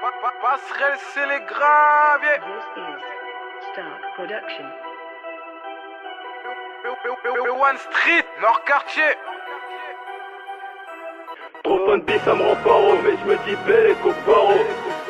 Passerelle, c'est les graviers. This is Stark Production. One Street, Nord-Quartier. Trop fun de ça me rend paro, mais je me dis belle qu'au paro.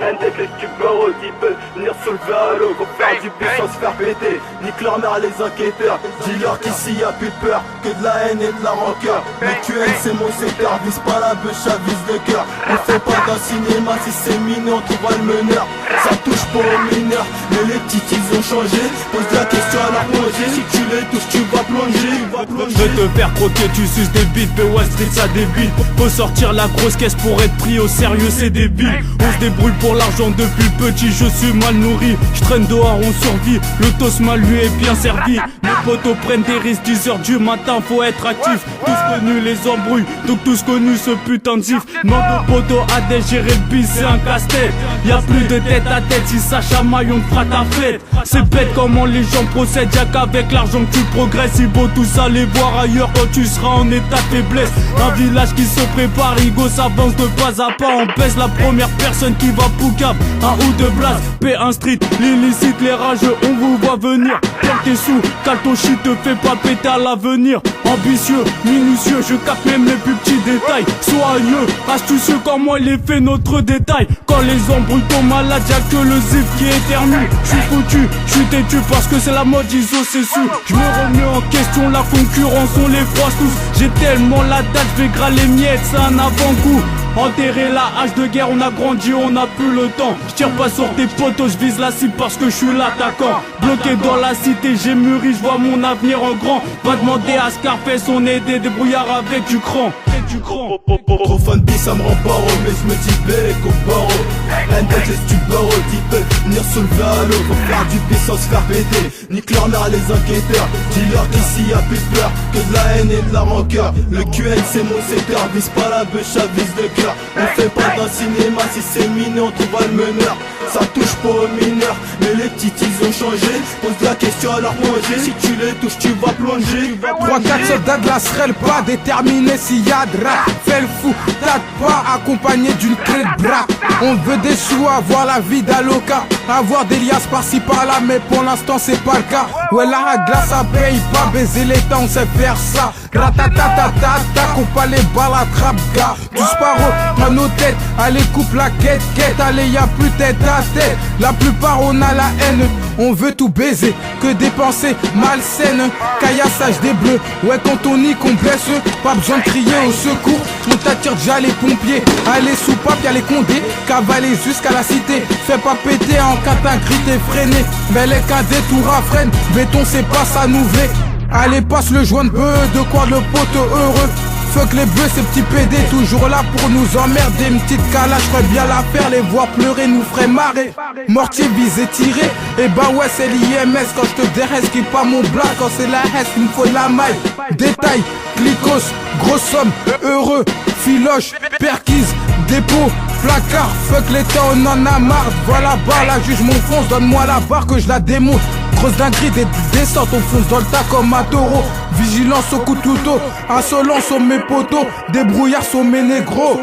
Un deck les stuparos, ils peuvent venir soulever à l'eau. Pour faire du but sans se faire péter, nique leur mère les enquêteurs. Dis-leur qu'ici y'a plus de peur, que de la haine et de la rancœur. Le QL c'est mon secteur, vise pas la bûche, ça vise le cœur. On fait pas d'un cinéma, si c'est mineur, on trouvera le meneur. Ça touche pas aux mineurs, mais les petits ils ont changé. Pose la question à leur manger, si tu les touches tu vas plonger. Je te faire croquer, tu suces des bites, mais Wall Street ça débile. Faut sortir la grosse caisse pour être pris au sérieux, c'est débile. On se débrouille pour l'argent depuis petit, je suis mal nourri. Je traîne dehors, on survit, le toast mal lui est bien servi. Mes potos prennent des risques, 10h du matin, faut être actif. Tous connus les embrouilles, donc tous connus ce putain de zif. Manque de potos à dégérer le bis, c'est un casse-tête. Y'a plus de tête à tête, si ça chamaille on te fera ta fête. C'est bête comment les gens procèdent, y'a qu'avec l'argent que tu progresses. Il vaut tous aller voir ailleurs quand tu seras en état de faiblesse. Un village qui se prépare, Igo s'avance de pas à pas. On baisse la première personne qui va poucave. Un ou deux blasts, P1 Street, l'illicite, les rageux, on vous voit venir. Quand t'es sous, cale ton shit, te fais pas péter à l'avenir. Ambitieux, minutieux, je capte même les plus petits détails. Soyeux, astucieux, comment il est fait notre détail. Quand les embrouilles tombent malades, y'a que le zip qui éternue. J'suis foutu, j'suis têtu parce que c'est la mode ISO, c'est sûr. J'me remets en question la concurrence, on les froisse tous. J'ai tellement la date, j'vais gras les miettes, c'est un avant-goût. Enterrer la hache de guerre, on a grandi, on a plus le temps. J'tire pas sur tes potos, j'vise la cible parce que j'suis l'attaquant. Bloqué dans la cité, j'ai mûri, j'vois mon avenir en grand. Va demander à Scarface, on est des débrouillards avec du cran. Trop fun de ça me rend paro, mais je me dis belle qu'au paro. Un deck les stuparos, ils peuvent venir soulever à l'eau. Pour faire du bis sans se faire péter, nique leur mère les enquêteurs. Dis-leur qu'ici y'a plus de peur, que de la haine et de la rancœur. Le QL c'est mon secteur, vise pas la bûche, ça vise le cœur. On fait pas d'un cinéma, si c'est mineur, on trouvera le meneur. Ça touche pas aux mineurs, mais les petits ils ont changé. Pose la question à leur manger, si tu les touches tu vas plonger. 3-4 soldats de la SREL, pas déterminés s'il y a de rap. Fais le fou, t'as pas accompagné d'une clé de bras. On veut des sous, avoir la vie d'Aloca, avoir des liasses par-ci par-là, mais pour l'instant c'est pas le cas. Ouais la glace ça paye pas, baiser les temps on sait faire ça. Ratatatatata, coupe pas les balles, attrape gars. Du sparo dans nos têtes, allez coupe la quête, allez y'a plus tête à tête. La plupart on a la haine, on veut tout baiser, que dépenser malsaine. Caillassage des bleus, ouais quand on nique on blesse. Pas besoin de crier au secours, on t'attire déjà les pompiers. Allez sous pape y'a les condés, cavaler jusqu'à la cité. Fais pas péter en catagrit et freiner, mais les cadets tout rafrène. Béton c'est pas ça nous vrai. Allez passe le joint de bœuf, de quoi le pote heureux. Fuck les bœufs, ces petits PD, toujours là pour nous emmerder. Une petite calache, ferait bien la faire, les voir pleurer nous ferait marrer. Mortier visé tiré, et bah ouais c'est l'IMS. Quand je te déraisse, qui pas mon blague, quand c'est la S, il me faut de la maille. Détail, glycos, grosse somme, heureux, filoche, perquise, dépôt, placard. Fuck l'état, on en a marre. Voilà bas, la juge m'enfonce, donne-moi la barre que je la démonte. Grosse dinguerie, des descentes, on fonce dans le tas comme un taureau. Vigilance au coup de couteau, insolence sur mes poteaux, débrouillard sur mes négros.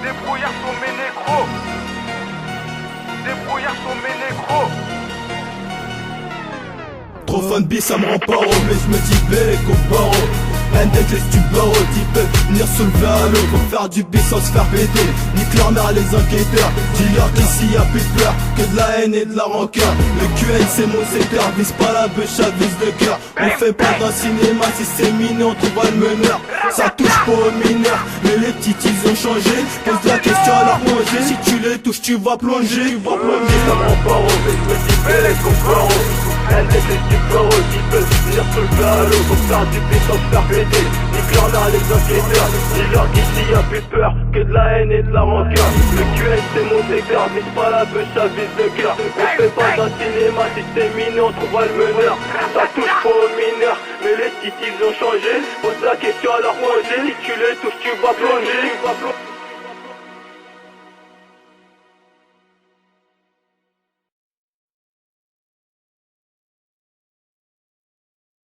Débrouillard sur mes négros. Débrouillard sur mes négros. Trop fun bis ça me rend paro, mais je me dis belle qu'au paro. Un deck les stuparos, ils peuvent venir soulever à l'eau. Pour faire du bis sans se faire péter, nique leur mère les enquêteurs. Dis-leur qu'ici y'a plus de peur, que de la haine et de la rancœur. Le QL c'est mon secteur, vise pas la bûche, ça vise le cœur. On fait pas d'un cinéma, si c'est mineur, on trouvera le meneur. Ça touche pas aux mineurs, mais les petits ils ont changé. Pose la question à leur manger, si tu les touches tu vas plonger. Ça me rend paro, mais je me dis belle qu'au paro. Un deck les stuparos, ils peuvent venir soulever à l'eau. Pour faire du bis sans se faire péter, nique leur mère les enquêteurs. Dis-leur qu'ici y'a plus de peur, que de la haine et de la rancœur. Le QL c'est mon secteur, vise pas la bûche, ça vise le cœur. On fait pas d'un cinéma, si c'est mineur, on trouvera le meneur. Ça touche pas aux mineurs, mais les petits ils ont changé. Pose la question à leur manger, si tu les touches tu vas plonger.